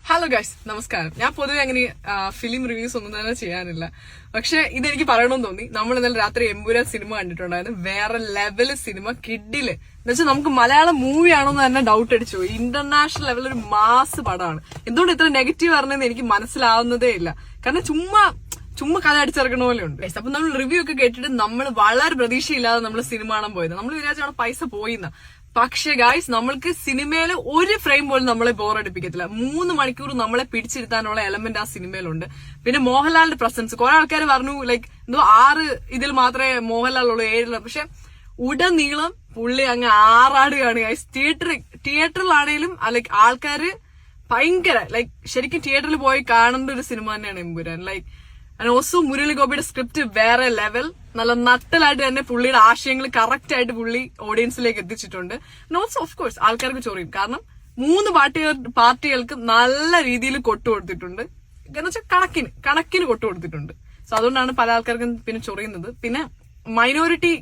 Hello guys, നമസ്കാരം. ഞാൻ പൊതുവെ അങ്ങനെ ഫിലിം റിവ്യൂസ് ഒന്നും തന്നെ ചെയ്യാനില്ല. പക്ഷെ ഇതെനിക്ക് പറയണമെന്ന് തോന്നി. നമ്മൾ ഇന്നലെ രാത്രി എമ്പുരാൻ സിനിമ കണ്ടിട്ടുണ്ടായിരുന്നു. വേറെ ലെവല് സിനിമ, കിഡില് എന്നുവെച്ചാൽ നമുക്ക് മലയാളം മൂവി ആണോന്ന് തന്നെ ഡൗട്ട് അടിച്ചു പോയി. ഇന്റർനാഷണൽ ലെവൽ ഒരു മാസ് പടമാണ്. എന്തുകൊണ്ട് ഇത്ര നെഗറ്റീവ് പറഞ്ഞതെന്ന് എനിക്ക് മനസ്സിലാവുന്നതേ ഇല്ല. കാരണം ചുമ്മാ കഥ അടിച്ചിറക്കണ പോലെ ഉണ്ട്. അപ്പൊ നമ്മൾ റിവ്യൂ ഒക്കെ കേട്ടിട്ട് നമ്മൾ വളരെ പ്രതീക്ഷയില്ലാതെ നമ്മൾ സിനിമ കാണാൻ പോയത്. നമ്മൾ വിചാരിച്ചാണ് പൈസ പോയിന്ന. പക്ഷെ ഗായ്സ്, നമ്മൾക്ക് സിനിമയിൽ ഒരു ഫ്രെയിം പോലും നമ്മളെ ബോറടിപ്പിക്കത്തില്ല. 3 മണിക്കൂർ നമ്മളെ പിടിച്ചിരുത്താനുള്ള എലമെന്റ് ആ സിനിമയിലുണ്ട്. പിന്നെ മോഹൻലാലിന്റെ പ്രസൻസ്, കുറെ ആൾക്കാർ പറഞ്ഞു എന്തോ 6 ഇതിൽ മാത്രമേ മോഹൻലാൽ ഉള്ളൂ, 7. പക്ഷെ ഉടനീളം പുള്ളി അങ്ങ് ആറാടുകയാണ് ഗായ്സ്. തിയേറ്ററിലാണേലും ആൾക്കാര് ഭയങ്കര ശരിക്കും തിയേറ്ററിൽ പോയി കാണേണ്ട ഒരു സിനിമ തന്നെയാണ് എമ്പുരാൻ. ആൻഡ് ഓൾസോ മുരളി ഗോപിയുടെ സ്ക്രിപ്റ്റ് വേറെ ലെവൽ. നല്ല നട്ടലായിട്ട് തന്നെ പുള്ളിയുടെ ആശയങ്ങൾ കറക്റ്റ് ആയിട്ട് പുള്ളി ഓഡിയൻസിലേക്ക് എത്തിച്ചിട്ടുണ്ട്. ഓൾസോ ഓഫ് കോഴ്സ് ആൾക്കാർക്ക് ചൊറിയും. കാരണം 3 പാർട്ടികൾക്ക് നല്ല രീതിയിൽ കൊട്ടുകൊടുത്തിട്ടുണ്ട്. എന്ന് വെച്ചാൽ കണക്കിന് കൊട്ടുകൊടുത്തിട്ടുണ്ട്. സോ അതുകൊണ്ടാണ് പല ആൾക്കാർക്കും പിന്നെ ചൊറിയുന്നത്. പിന്നെ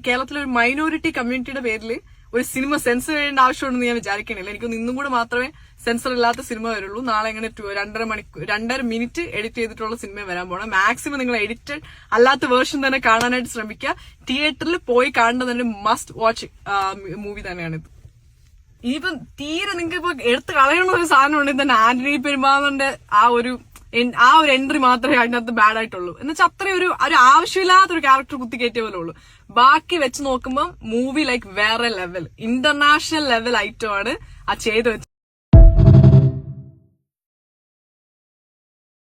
കേരളത്തിലെ ഒരു മൈനോറിറ്റി കമ്മ്യൂണിറ്റിയുടെ പേരിൽ ഒരു സിനിമ സെൻസർ ചെയ്യേണ്ട ആവശ്യമുണ്ടെന്ന് ഞാൻ വിചാരിക്കണില്ല. എനിക്കൊന്ന് ഇന്നും കൂടെ മാത്രമേ സെൻസർ ഇല്ലാത്ത സിനിമ വരുള്ളൂ. നാളെ എങ്ങനെ 2.5 മിനിറ്റ് എഡിറ്റ് ചെയ്തിട്ടുള്ള സിനിമ വരാൻ പോകണം. മാക്സിമം നിങ്ങൾ എഡിറ്റഡ് അല്ലാത്ത വേർഷൻ തന്നെ കാണാനായിട്ട് ശ്രമിക്കുക. തിയേറ്ററിൽ പോയി കാണേണ്ടത് തന്നെ മസ്റ്റ് വാച്ച് മൂവി തന്നെയാണിത്. ഇനിയിപ്പം തീരെ നിങ്ങൾക്ക് ഇപ്പൊ എടുത്ത് കളയണ ഒരു സാധനം ഉണ്ടെങ്കിൽ തന്നെ ആന്റണി പെരുമ്പാവൂരിന്റെ ആ ഒരു എൻട്രി മാത്രമേ അതിനകത്ത് ബാഡ് ആയിട്ടുള്ളൂ. എന്നുവെച്ചാൽ അത്രയും ഒരു ആവശ്യമില്ലാത്തൊരു ക്യാരക്ടർ കുത്തി കയറ്റിയ പോലെ ഉള്ളൂ. ബാക്കി വെച്ച് നോക്കുമ്പോൾ മൂവി വേറെ ലെവൽ, ഇന്റർനാഷണൽ ലെവൽ ഐറ്റമാണ് ആ ചെയ്ത് വെച്ചത്.